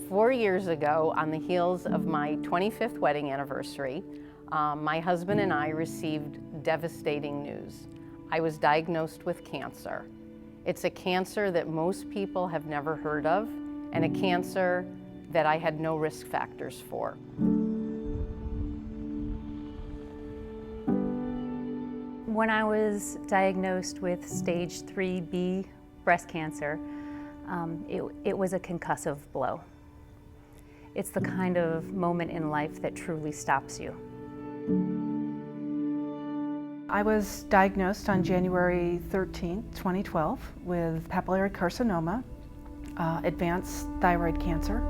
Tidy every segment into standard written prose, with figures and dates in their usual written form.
4 years ago, on the heels of my 25th wedding anniversary, my husband and I received devastating news. I was diagnosed with cancer. It's a cancer that most people have never heard of, and a cancer that I had no risk factors for. When I was diagnosed with stage 3B breast cancer, it was a concussive blow. It's the kind of moment in life that truly stops you. I was diagnosed on January 13, 2012 with papillary carcinoma, advanced thyroid cancer.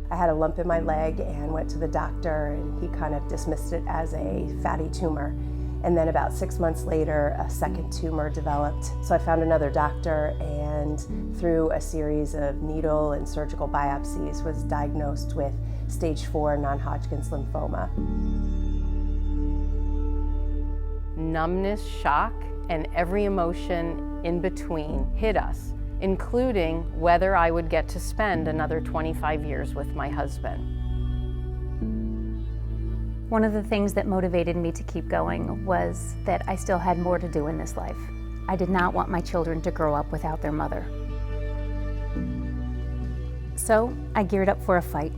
I had a lump in my leg and went to the doctor, and he kind of dismissed it as a fatty tumor. And then about 6 months later, a second tumor developed. So I found another doctor, and through a series of needle and surgical biopsies was diagnosed with stage 4 non-Hodgkin's lymphoma. Numbness, shock, and every emotion in between hit us, including whether I would get to spend another 25 years with my husband. One of the things that motivated me to keep going was that I still had more to do in this life. I did not want my children to grow up without their mother. So I geared up for a fight.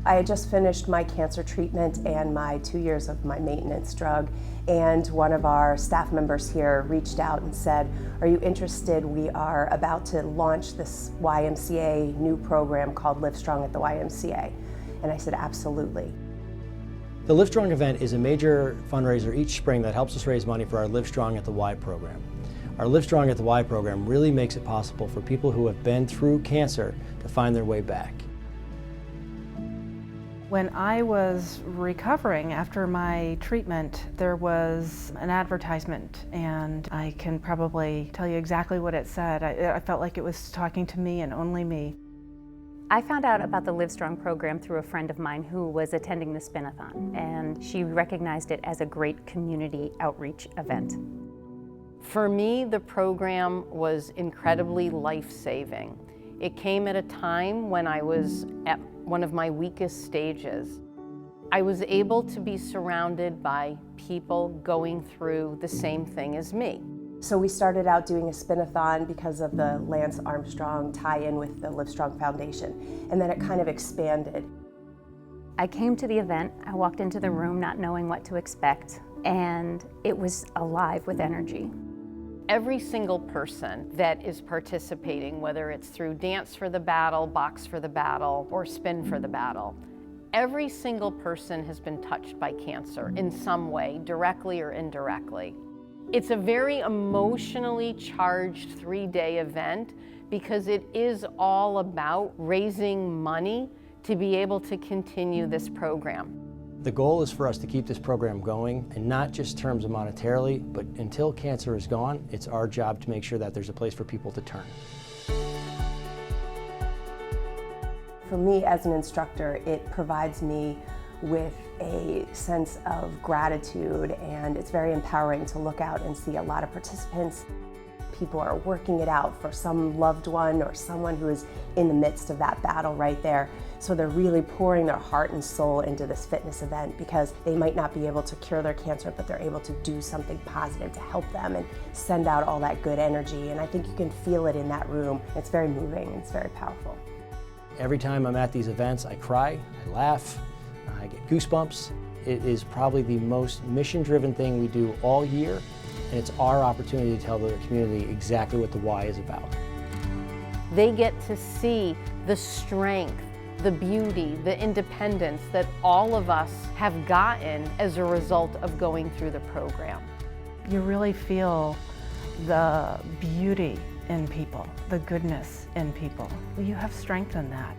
I had just finished my cancer treatment and my 2 years of my maintenance drug, and one of our staff members here reached out and said, "Are you interested? We are about to launch this YMCA new program called Livestrong at the YMCA." And I said, absolutely. The Livestrong event is a major fundraiser each spring that helps us raise money for our Livestrong at the Y program. Our Livestrong at the Y program really makes it possible for people who have been through cancer to find their way back. When I was recovering after my treatment, there was an advertisement, and I can probably tell you exactly what it said. I felt like it was talking to me and only me. I found out about the Livestrong program through a friend of mine who was attending the spin-a-thon, and she recognized it as a great community outreach event. For me, the program was incredibly life-saving. It came at a time when I was at one of my weakest stages. I was able to be surrounded by people going through the same thing as me. So we started out doing a spin-a-thon because of the Lance Armstrong tie-in with the Livestrong Foundation, and then it kind of expanded. I came to the event, I walked into the room not knowing what to expect, and it was alive with energy. Every single person that is participating, whether it's through Dance for the Battle, Box for the Battle, or Spin for the Battle, every single person has been touched by cancer in some way, directly or indirectly. It's a very emotionally charged 3-day event because it is all about raising money to be able to continue this program. The goal is for us to keep this program going, and not just in terms of monetarily, but until cancer is gone, it's our job to make sure that there's a place for people to turn. For me as an instructor, it provides me with a sense of gratitude, and it's very empowering to look out and see a lot of participants. People are working it out for some loved one or someone who is in the midst of that battle right there. So they're really pouring their heart and soul into this fitness event because they might not be able to cure their cancer, but they're able to do something positive to help them and send out all that good energy. And I think you can feel it in that room. It's very moving and it's very powerful. Every time I'm at these events, I cry, I laugh, I get goosebumps. It is probably the most mission-driven thing we do all year, and it's our opportunity to tell the community exactly what the Y is about. They get to see the strength, the beauty, the independence that all of us have gotten as a result of going through the program. You really feel the beauty in people, the goodness in people. You have strength in that.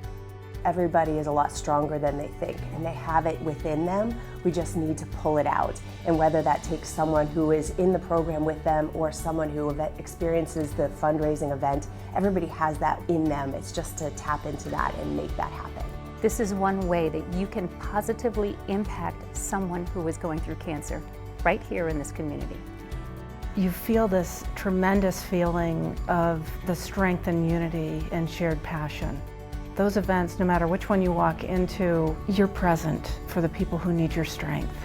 Everybody is a lot stronger than they think, and they have it within them. We just need to pull it out. And whether that takes someone who is in the program with them or someone who experiences the fundraising event, everybody has that in them. It's just to tap into that and make that happen. This is one way that you can positively impact someone who is going through cancer right here in this community. You feel this tremendous feeling of the strength and unity and shared passion. Those events, no matter which one you walk into, you're present for the people who need your strength.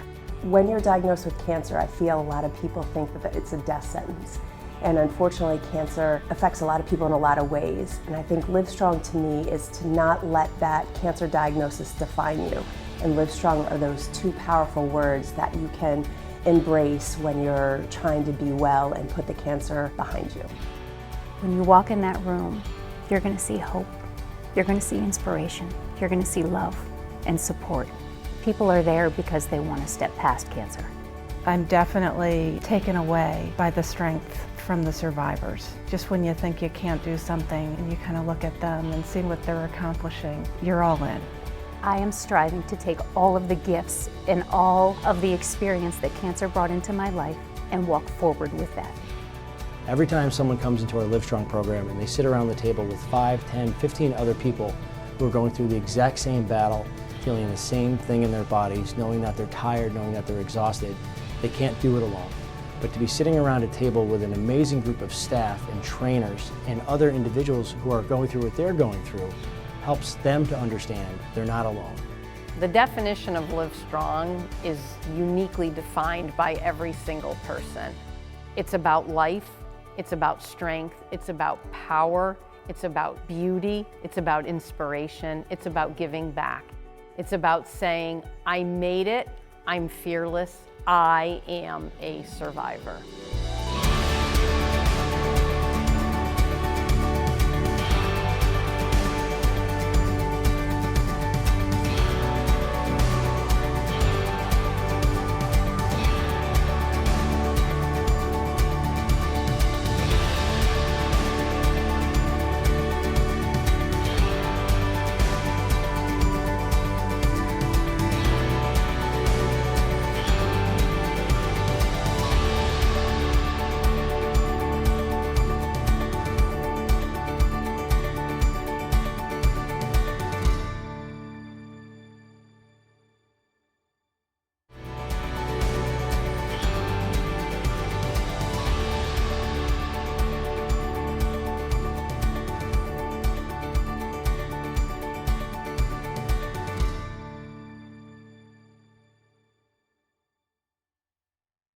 When you're diagnosed with cancer, I feel a lot of people think that it's a death sentence. And unfortunately, cancer affects a lot of people in a lot of ways. And I think Livestrong to me is to not let that cancer diagnosis define you. And Livestrong are those two powerful words that you can embrace when you're trying to be well and put the cancer behind you. When you walk in that room, you're going to see hope. You're going to see inspiration. You're going to see love and support. People are there because they want to step past cancer. I'm definitely taken away by the strength from the survivors. Just when you think you can't do something and you kind of look at them and see what they're accomplishing, you're all in. I am striving to take all of the gifts and all of the experience that cancer brought into my life and walk forward with that. Every time someone comes into our Livestrong program and they sit around the table with 5, 10, 15 other people who are going through the exact same battle, feeling the same thing in their bodies, knowing that they're tired, knowing that they're exhausted, they can't do it alone. But to be sitting around a table with an amazing group of staff and trainers and other individuals who are going through what they're going through helps them to understand they're not alone. The definition of Livestrong is uniquely defined by every single person. It's about life, it's about strength, it's about power, it's about beauty, it's about inspiration, it's about giving back. It's about saying, I made it, I'm fearless, I am a survivor.